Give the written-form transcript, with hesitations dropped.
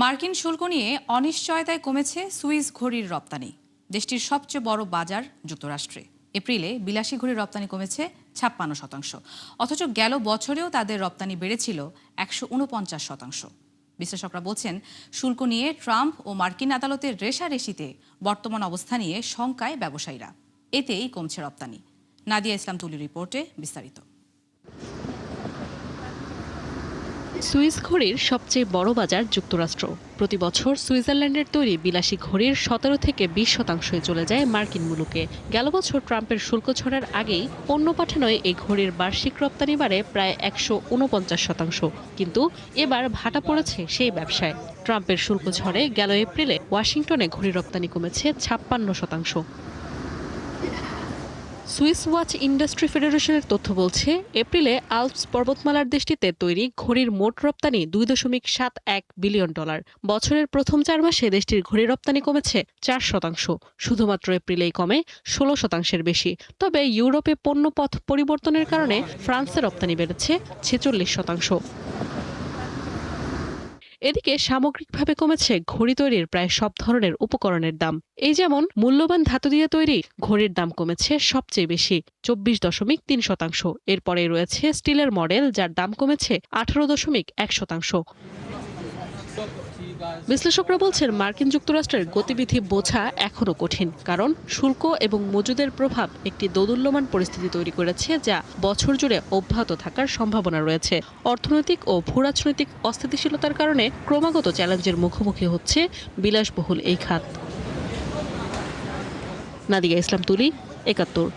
মার্কিন শুল্ক নিয়ে অনিশ্চয়তায় কমেছে সুইস ঘড়ির রপ্তানি। দেশটির সবচেয়ে বড় বাজার যুক্তরাষ্ট্রে এপ্রিলে বিলাসী ঘড়ির রপ্তানি কমেছে ৫৬%। অথচ গেল বছরেও তাদের রপ্তানি বেড়েছিল ১৪৯%। বিশ্লেষকরা বলছেন, শুল্ক নিয়ে ট্রাম্প ও মার্কিন আদালতের রেষারেষিতে বর্তমান অবস্থা নিয়ে শঙ্কায় ব্যবসায়ীরা। এতেই কমছে রপ্তানি। নাদিয়া ইসলাম তুলির রিপোর্টে বিস্তারিত। সুইস ঘড়ির সবচেয়ে বড় বাজার যুক্তরাষ্ট্র। প্রতি বছর সুইজারল্যান্ডের তৈরি বিলাসী ঘড়ির ১৭ থেকে ২০% চলে যায় মার্কিন মুলুকে। গেল বছর ট্রাম্পের শুল্ক ছড়ার আগেই পণ্য পাঠানোয় এই ঘড়ির বার্ষিক রপ্তানি বাড়ে প্রায় ১৪৯%। কিন্তু এবার ভাটা পড়েছে সেই ব্যবসায়। ট্রাম্পের শুল্ক ঝড়ে গেল এপ্রিলে ওয়াশিংটনে ঘড়ি রপ্তানি কমেছে ৫৬%। সুইস ওয়াচ ইন্ডাস্ট্রি ফেডারেশনের তথ্য বলছে, এপ্রিলে আল্পস পর্বতমালার দেশটিতে তৈরি ঘড়ির মোট রপ্তানি $২.৭১ বিলিয়ন। বছরের প্রথম ৪ মাসে দেশটির ঘড়ি রপ্তানি কমেছে ৪%। শুধুমাত্র এপ্রিলেই কমে ১৬%-এর বেশি। তবে ইউরোপে পণ্য পথ পরিবর্তনের কারণে ফ্রান্সে রপ্তানি বেড়েছে ৪৬%। এদিকে সামগ্রিকভাবে কমেছে ঘড়ি তৈরির প্রায় সব ধরনের উপকরণের দাম। এই যেমন মূল্যবান ধাতু দিয়ে তৈরি ঘড়ির দাম কমেছে সবচেয়ে বেশি, ২৪.৩%। এরপরে রয়েছে স্টিলের মডেল, যার দাম কমেছে ১৮.১%। বিশ্লেষকরা বলছেন, মার্কিন যুক্তরাষ্ট্রের গতিবিধি বোঝা এখনো কঠিন, কারণ শুল্ক এবং মজুদের প্রভাব একটি দোদুল্যমান পরিস্থিতি তৈরি করেছে, যা বছর জুড়ে অব্যাহত থাকার সম্ভাবনা রয়েছে। অর্থনৈতিক ও ভূরাজনৈতিক অস্থিতিশীলতার কারণে ক্রমাগত চ্যালেঞ্জের মুখোমুখি হচ্ছে বিলাসবহুল এই খাত। নাদিয়া ইসলাম তুলি, ৭১।